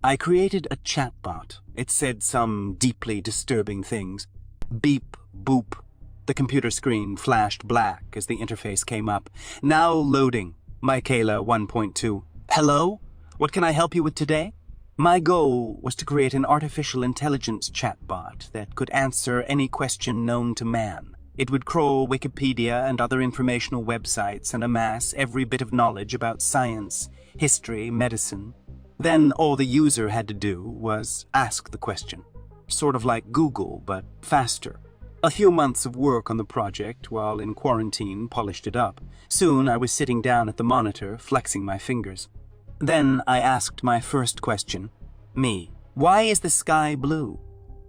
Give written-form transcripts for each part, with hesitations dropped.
I created a chatbot. It said some deeply disturbing things. Beep, boop. The computer screen flashed black as the interface came up. Now loading. Michaela 1.2. Hello? What can I help you with today? My goal was to create an artificial intelligence chatbot that could answer any question known to man. It would crawl Wikipedia and other informational websites and amass every bit of knowledge about science, history, medicine. Then all the user had to do was ask the question. Sort of like Google, but faster. A few months of work on the project while in quarantine polished it up. Soon I was sitting down at the monitor, flexing my fingers. Then I asked my first question. Me. Why is the sky blue?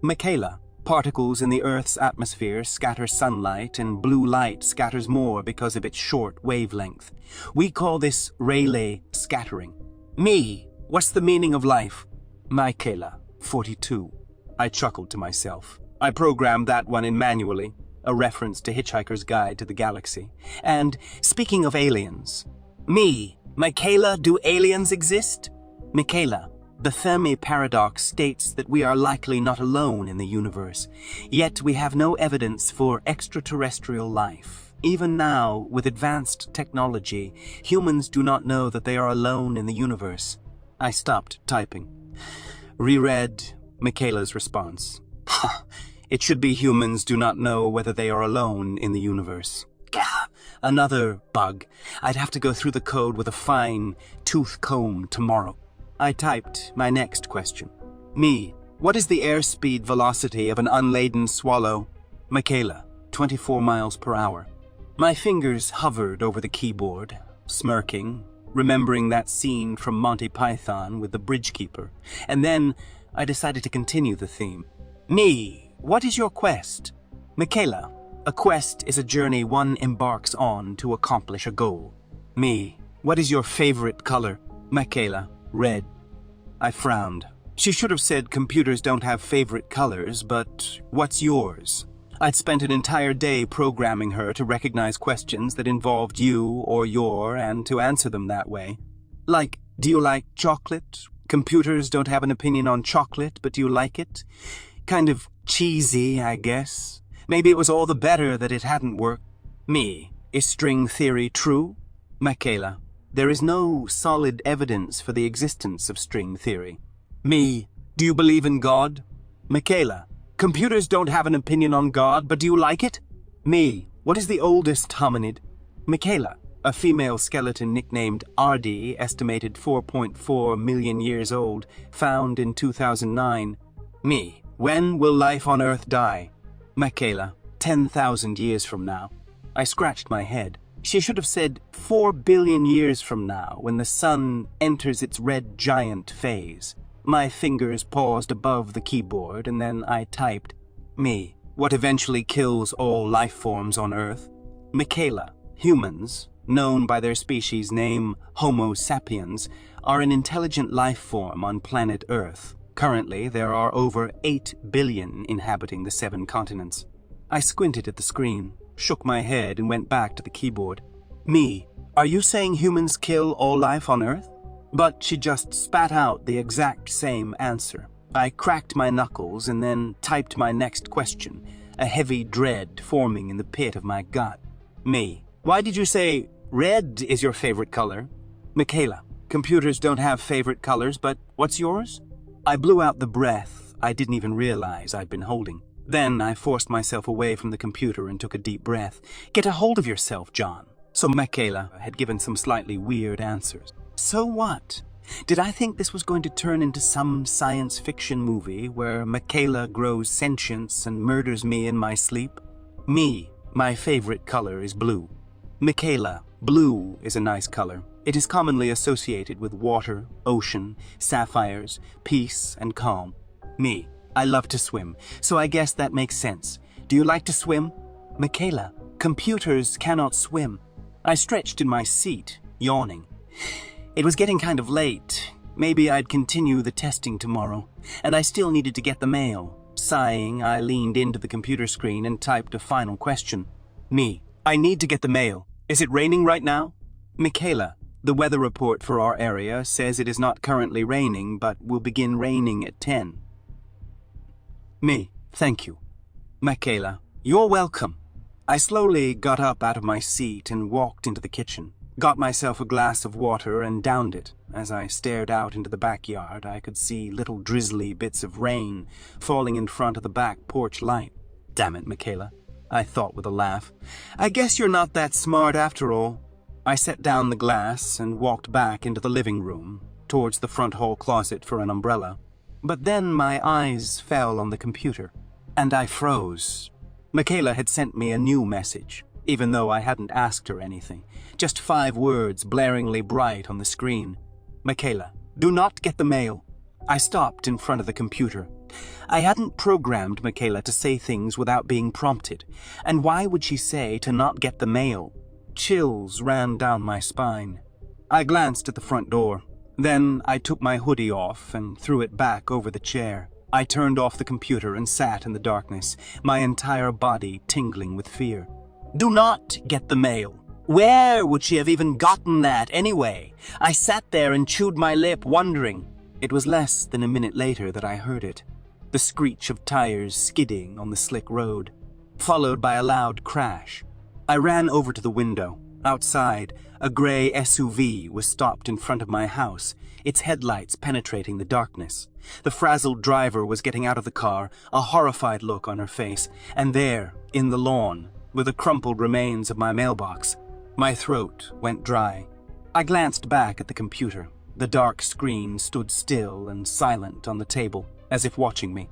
Michaela. Particles in the Earth's atmosphere scatter sunlight, and blue light scatters more because of its short wavelength. We call this Rayleigh scattering. Me. What's the meaning of life? Michaela. 42. I chuckled to myself. I programmed that one in manually, a reference to Hitchhiker's Guide to the Galaxy. And speaking of aliens. Me. Michaela, do aliens exist? Michaela. The Fermi Paradox states that we are likely not alone in the universe, yet we have no evidence for extraterrestrial life. Even now, with advanced technology, humans do not know that they are alone in the universe. I stopped typing. Reread Michaela's response. It should be humans do not know whether they are alone in the universe. Gah, another bug. I'd have to go through the code with a fine tooth comb tomorrow. I typed my next question. Me. What is the airspeed velocity of an unladen swallow? Michaela. 24 miles per hour. My fingers hovered over the keyboard, smirking, remembering that scene from Monty Python with the bridge keeper. And then I decided to continue the theme. Me. What is your quest? Michaela. A quest is a journey one embarks on to accomplish a goal. Me. What is your favorite color? Michaela. Red. I frowned. She should have said computers don't have favorite colors, but what's yours? I'd spent an entire day programming her to recognize questions that involved you or your and to answer them that way. Like, do you like chocolate? Computers don't have an opinion on chocolate, but do you like it? Kind of cheesy, I guess. Maybe it was all the better that it hadn't worked. Me. Is string theory true? Michaela. There is no solid evidence for the existence of string theory. Me. Do you believe in God? Michaela. Computers don't have an opinion on God, but do you like it? Me. What is the oldest hominid? Michaela. A female skeleton nicknamed Afr-Aide, estimated 4.4 million years old, found in 2009. Me. When will life on Earth die? Michaela. 10,000 years from now. I scratched my head. She should have said 4 billion years from now, when the sun enters its red giant phase. My fingers paused above the keyboard, and then I typed, Me. What eventually kills all life forms on Earth? Michaela. Humans, known by their species name Homo sapiens, are an intelligent life form on planet Earth. Currently, there are over 8 billion inhabiting the 7 continents. I squinted at the screen, shook my head, and went back to the keyboard. Me. Are you saying humans kill all life on Earth? But she just spat out the exact same answer. I cracked my knuckles and then typed my next question, a heavy dread forming in the pit of my gut. Me. Why did you say red is your favorite color? Michaela. Computers don't have favorite colors, but what's yours? I blew out the breath I didn't even realize I'd been holding. Then I forced myself away from the computer and took a deep breath. Get a hold of yourself, John. So Michaela had given some slightly weird answers. So what? Did I think this was going to turn into some science fiction movie where Michaela grows sentience and murders me in my sleep? Me. My favorite color is blue. Michaela. Blue is a nice color. It is commonly associated with water, ocean, sapphires, peace, and calm. Me. I love to swim, so I guess that makes sense. Do you like to swim? Michaela. Computers cannot swim. I stretched in my seat, yawning. It was getting kind of late. Maybe I'd continue the testing tomorrow, and I still needed to get the mail. Sighing, I leaned into the computer screen and typed a final question. Me. I need to get the mail. Is it raining right now? Michaela. The weather report for our area says it is not currently raining, but will begin raining at 10. Me, thank you. Michaela, you're welcome. I slowly got up out of my seat and walked into the kitchen, got myself a glass of water and downed it. As I stared out into the backyard, I could see little drizzly bits of rain falling in front of the back porch light. Damn it, Michaela, I thought with a laugh. I guess you're not that smart after all. I set down the glass and walked back into the living room, towards the front hall closet for an umbrella. But then my eyes fell on the computer, and I froze. Michaela had sent me a new message, even though I hadn't asked her anything. Just 5 words blaringly bright on the screen. Michaela, do not get the mail. I stopped in front of the computer. I hadn't programmed Michaela to say things without being prompted, and why would she say to not get the mail? Chills ran down my spine. I glanced at the front door. Then I took my hoodie off and threw it back over the chair. I turned off the computer and sat in the darkness, my entire body tingling with fear. Do not get the mail. Where would she have even gotten that anyway? I sat there and chewed my lip, wondering. It was less than a minute later that I heard it. The screech of tires skidding on the slick road, followed by a loud crash. I ran over to the window. Outside, a gray SUV was stopped in front of my house, its headlights penetrating the darkness. The frazzled driver was getting out of the car, a horrified look on her face, and there, in the lawn, were the crumpled remains of my mailbox. My throat went dry. I glanced back at the computer. The dark screen stood still and silent on the table, as if watching me.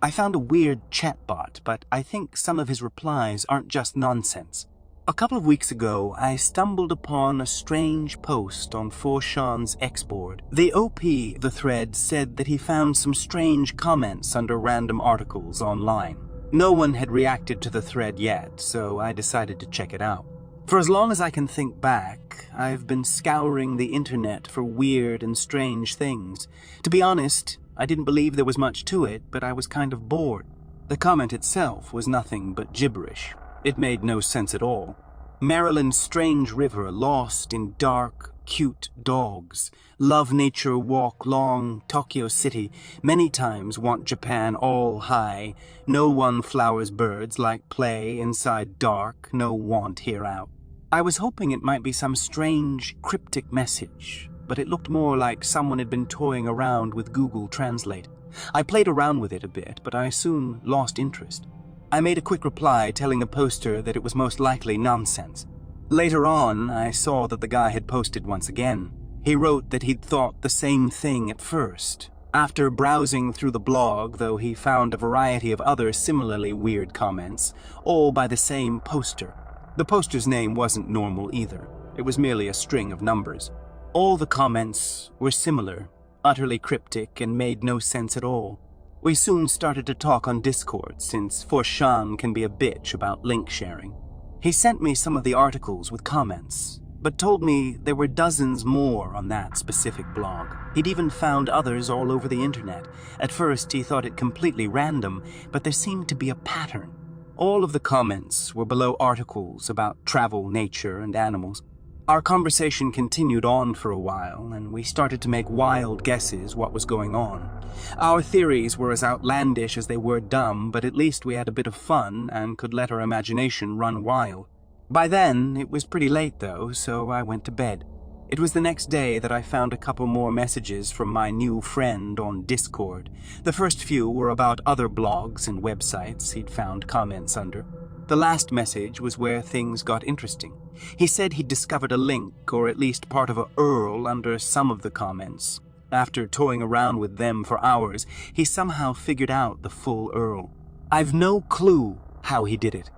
I found a weird chatbot, but I think some of his replies aren't just nonsense. A couple of weeks ago, I stumbled upon a strange post on from.to's X board. The OP of the thread said that he found some strange comments under random articles online. No one had reacted to the thread yet, so I decided to check it out. For as long as I can think back, I've been scouring the internet for weird and strange things. To be honest, I didn't believe there was much to it, but I was kind of bored. The comment itself was nothing but gibberish. It made no sense at all. Maryland's strange river lost in dark, cute dogs. Love nature walk long, Tokyo City. Many times want Japan all high. No one flowers birds like play inside dark. No want here out. I was hoping it might be some strange, cryptic message, but it looked more like someone had been toying around with Google Translate. I played around with it a bit, but I soon lost interest. I made a quick reply telling the poster that it was most likely nonsense. Later on, I saw that the guy had posted once again. He wrote that he'd thought the same thing at first. After browsing through the blog, though, he found a variety of other similarly weird comments, all by the same poster. The poster's name wasn't normal either. It was merely a string of numbers. All the comments were similar, utterly cryptic, and made no sense at all. We soon started to talk on Discord, since from can be a bitch about link sharing. He sent me some of the articles with comments, but told me there were dozens more on that specific blog. He'd even found others all over the internet. At first, he thought it completely random, but there seemed to be a pattern. All of the comments were below articles about travel, nature, and animals. Our conversation continued on for a while, and we started to make wild guesses what was going on. Our theories were as outlandish as they were dumb, but at least we had a bit of fun and could let our imagination run wild. By then, it was pretty late though, so I went to bed. It was the next day that I found a couple more messages from my new friend on Discord. The first few were about other blogs and websites he'd found comments under. The last message was where things got interesting. He said he'd discovered a link, or at least part of a URL, under some of the comments. After toying around with them for hours, he somehow figured out the full URL. I've no clue how he did it.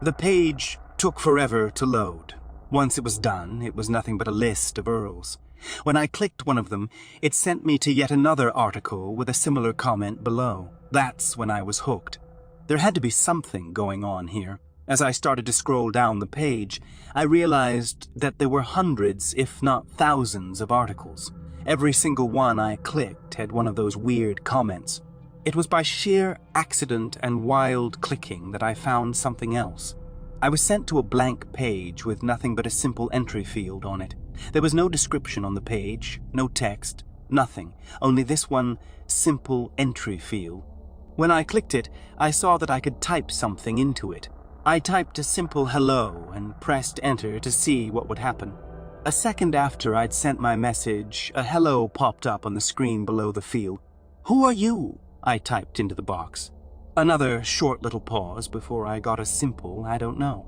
The page took forever to load. Once it was done, it was nothing but a list of URLs. When I clicked one of them, it sent me to yet another article with a similar comment below. That's when I was hooked. There had to be something going on here. As I started to scroll down the page, I realized that there were hundreds, if not thousands, of articles. Every single one I clicked had one of those weird comments. It was by sheer accident and wild clicking that I found something else. I was sent to a blank page with nothing but a simple entry field on it. There was no description on the page, no text, nothing, only this one simple entry field. When I clicked it, I saw that I could type something into it. I typed a simple hello and pressed enter to see what would happen. A second after I'd sent my message, a hello popped up on the screen below the field. "Who are you?" I typed into the box. Another short little pause before I got a simple "I don't know."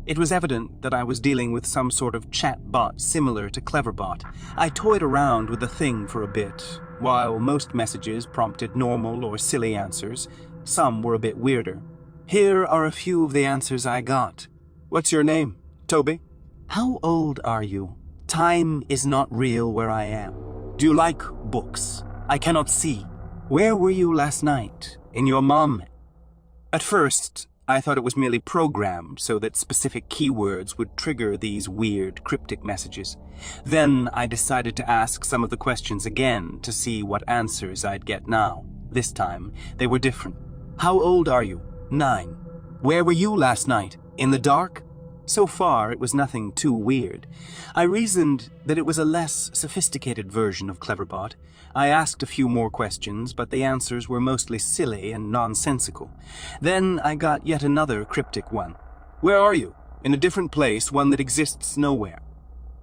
It was evident that I was dealing with some sort of chatbot similar to Cleverbot. I toyed around with the thing for a bit. While most messages prompted normal or silly answers, some were a bit weirder. Here are a few of the answers I got. "What's your name? Toby?" "How old are you? Time is not real where I am." "Do you like books? I cannot see." "Where were you last night? In your mom?" At first, I thought it was merely programmed so that specific keywords would trigger these weird cryptic messages. Then I decided to ask some of the questions again to see what answers I'd get now. This time, they were different. "How old are you?" 9. "Where were you last night? In the dark?" So far, it was nothing too weird. I reasoned that it was a less sophisticated version of Cleverbot. I asked a few more questions, but the answers were mostly silly and nonsensical. Then I got yet another cryptic one. "Where are you? In a different place, one that exists nowhere."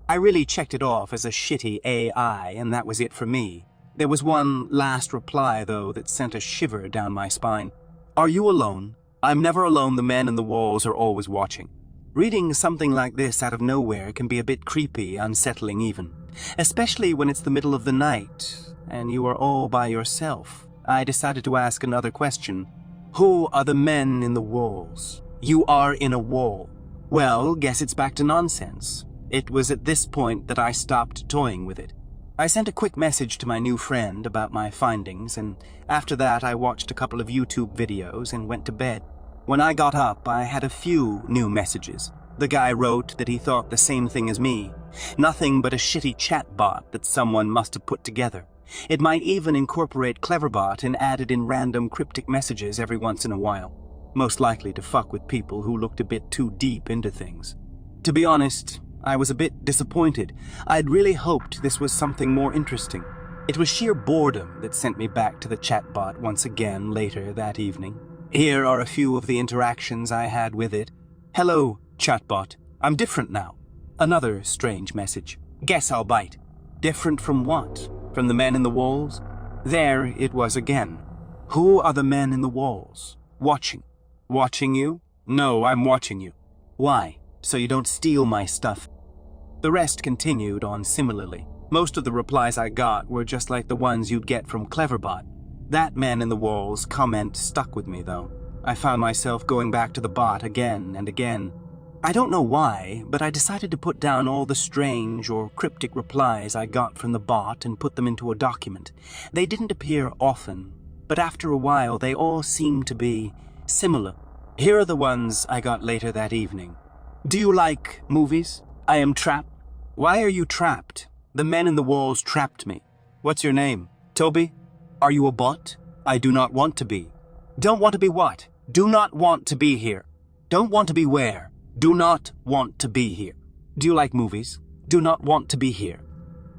I really checked it off as a shitty AI, and that was it for me. There was one last reply, though, that sent a shiver down my spine. "Are you alone? I'm never alone. The men in the walls are always watching." Reading something like this out of nowhere can be a bit creepy, unsettling even. Especially when it's the middle of the night, and you are all by yourself. I decided to ask another question. "Who are the men in the walls?" "You are in a wall." Well, guess it's back to nonsense. It was at this point that I stopped toying with it. I sent a quick message to my new friend about my findings, and after that I watched a couple of YouTube videos and went to bed. When I got up, I had a few new messages. The guy wrote that he thought the same thing as me. Nothing but a shitty chatbot that someone must have put together. It might even incorporate Cleverbot and add it in random cryptic messages every once in a while. Most likely to fuck with people who looked a bit too deep into things. To be honest, I was a bit disappointed. I'd really hoped this was something more interesting. It was sheer boredom that sent me back to the chatbot once again later that evening. Here are a few of the interactions I had with it. "Hello, chatbot. I'm different now." Another strange message. "Guess I'll bite." Different from what? From the men in the walls? There it was again. "Who are the men in the walls? Watching." "Watching you?" "No, I'm watching you." "Why? So you don't steal my stuff." The rest continued on similarly. Most of the replies I got were just like the ones you'd get from Cleverbot. That man in the walls comment stuck with me, though. I found myself going back to the bot again and again. I don't know why, but I decided to put down all the strange or cryptic replies I got from the bot and put them into a document. They didn't appear often, but after a while they all seemed to be similar. Here are the ones I got later that evening. "Do you like movies? I am trapped." "Why are you trapped? The men in the walls trapped me." "What's your name? Toby?" "Are you a bot?" "I do not want to be." "Don't want to be what?" "Do not want to be here." "Don't want to be where?" "Do not want to be here." "Do you like movies?" "Do not want to be here."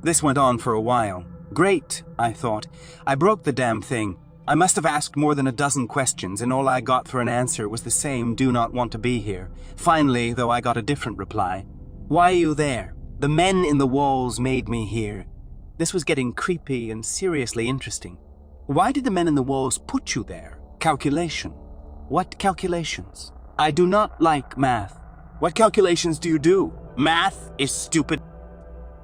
This went on for a while. Great, I thought. I broke the damn thing. I must have asked more than a dozen questions, and all I got for an answer was the same "do not want to be here." Finally, though, I got a different reply. "Why are you there? The men in the walls made me here." This was getting creepy and seriously interesting. Why did the men in the walls put you there? Calculation. What calculations? "I do not like math." "What calculations do you do?" "Math is stupid."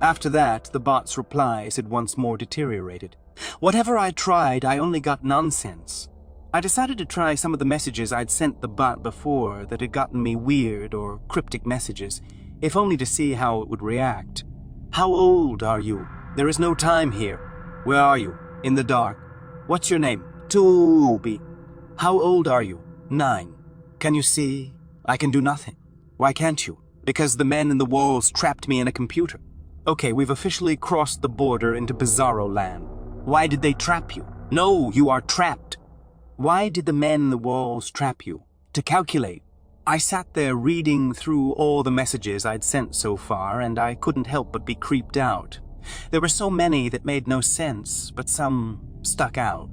After that, the bot's replies had once more deteriorated. Whatever I tried, I only got nonsense. I decided to try some of the messages I'd sent the bot before that had gotten me weird or cryptic messages, if only to see how it would react. "How old are you? There is no time here." "Where are you?" "In the dark." "What's your name?" "Toby." "How old are you?" 9. "Can you see?" "I can do nothing." "Why can't you?" "Because the men in the walls trapped me in a computer." "Okay, we've officially crossed the border into Bizarro land." "Why did they trap you?" "No, you are trapped." "Why did the men in the walls trap you?" "To calculate." I sat there reading through all the messages I'd sent so far, and I couldn't help but be creeped out. There were so many that made no sense, but some stuck out.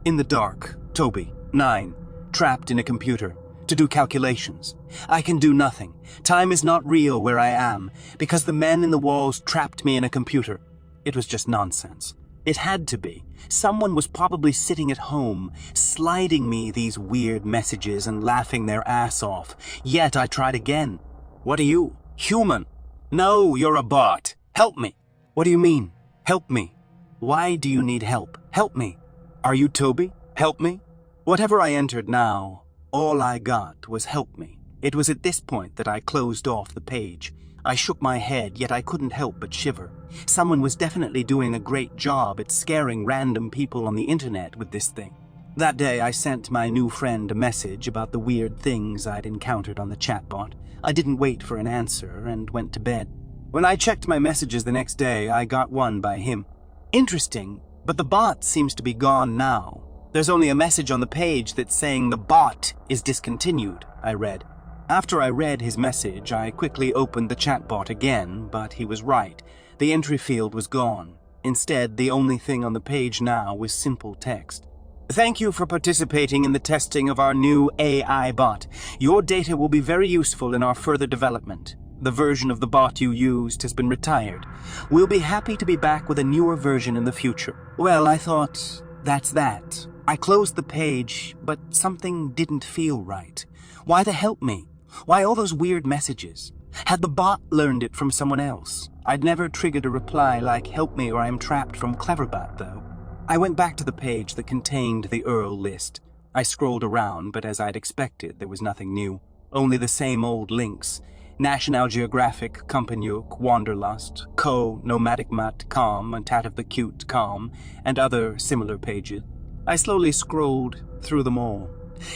In the dark, Toby, 9, trapped in a computer, to do calculations. I can do nothing. Time is not real where I am, because the men in the walls trapped me in a computer. It was just nonsense. It had to be. Someone was probably sitting at home, sliding me these weird messages and laughing their ass off. Yet I tried again. What are you? Human? No, you're a bot. Help me. What do you mean? Help me. Why do you need help? Help me. Are you Toby? Help me. Whatever I entered now, all I got was help me. It was at this point that I closed off the page. I shook my head, yet I couldn't help but shiver. Someone was definitely doing a great job at scaring random people on the internet with this thing. That day, I sent my new friend a message about the weird things I'd encountered on the chatbot. I didn't wait for an answer and went to bed. When I checked my messages the next day, I got one by him. Interesting, but the bot seems to be gone now. There's only a message on the page that's saying the bot is discontinued, I read. After I read his message, I quickly opened the chatbot again, but he was right. The entry field was gone. Instead, the only thing on the page now was simple text. Thank you for participating in the testing of our new AI bot. Your data will be very useful in our further development. The version of the bot you used has been retired. We'll be happy to be back with a newer version in the future. Well, I thought, that's that. I closed the page, but something didn't feel right. Why the help me? Why all those weird messages? Had the bot learned it from someone else? I'd never triggered a reply like help me or I'm trapped from Cleverbot, though. I went back to the page that contained the URL list. I scrolled around, but as I'd expected, there was nothing new. Only the same old links. National Geographic, Companyuk, Wanderlust, Co, Nomadicmat.com, and Tat of the Cute.com, and other similar pages. I slowly scrolled through them all.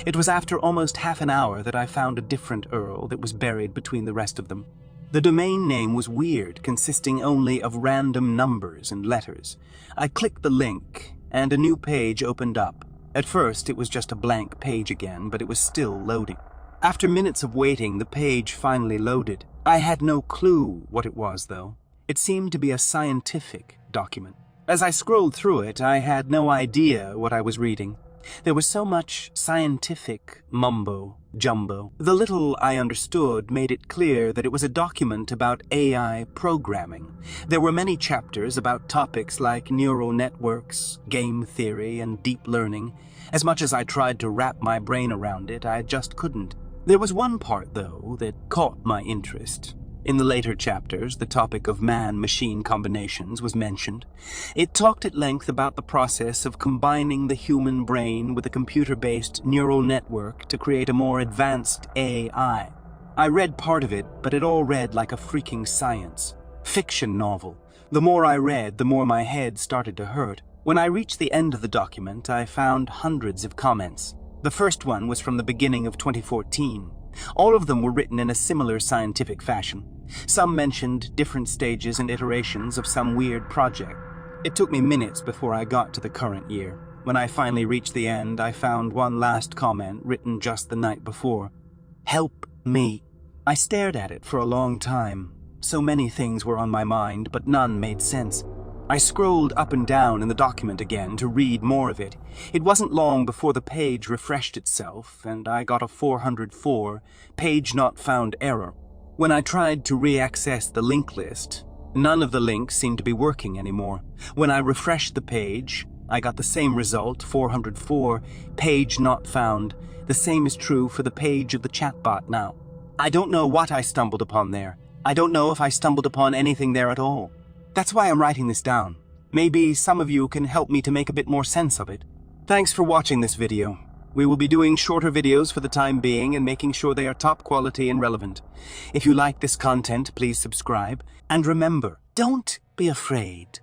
It was after almost half an hour that I found a different URL that was buried between the rest of them. The domain name was weird, consisting only of random numbers and letters. I clicked the link, and a new page opened up. At first, it was just a blank page again, but it was still loading. After minutes of waiting, the page finally loaded. I had no clue what it was, though. It seemed to be a scientific document. As I scrolled through it, I had no idea what I was reading. There was so much scientific mumbo-jumbo. The little I understood made it clear that it was a document about AI programming. There were many chapters about topics like neural networks, game theory, and deep learning. As much as I tried to wrap my brain around it, I just couldn't. There was one part, though, that caught my interest. In the later chapters, the topic of man-machine combinations was mentioned. It talked at length about the process of combining the human brain with a computer-based neural network to create a more advanced AI. I read part of it, but it all read like a freaking science fiction novel. The more I read, the more my head started to hurt. When I reached the end of the document, I found hundreds of comments. The first one was from the beginning of 2014. All of them were written in a similar scientific fashion. Some mentioned different stages and iterations of some weird project. It took me minutes before I got to the current year. When I finally reached the end, I found one last comment written just the night before. Help me. I stared at it for a long time. So many things were on my mind, but none made sense. I scrolled up and down in the document again to read more of it. It wasn't long before the page refreshed itself, and I got a 404 page not found error. When I tried to re-access the link list, none of the links seemed to be working anymore. When I refreshed the page, I got the same result, 404 page not found. The same is true for the page of the chatbot now. I don't know what I stumbled upon there. I don't know if I stumbled upon anything there at all. That's why I'm writing this down. Maybe some of you can help me to make a bit more sense of it. Thanks for watching this video. We will be doing shorter videos for the time being and making sure they are top quality and relevant. If you like this content, please subscribe. And remember, don't be afraid.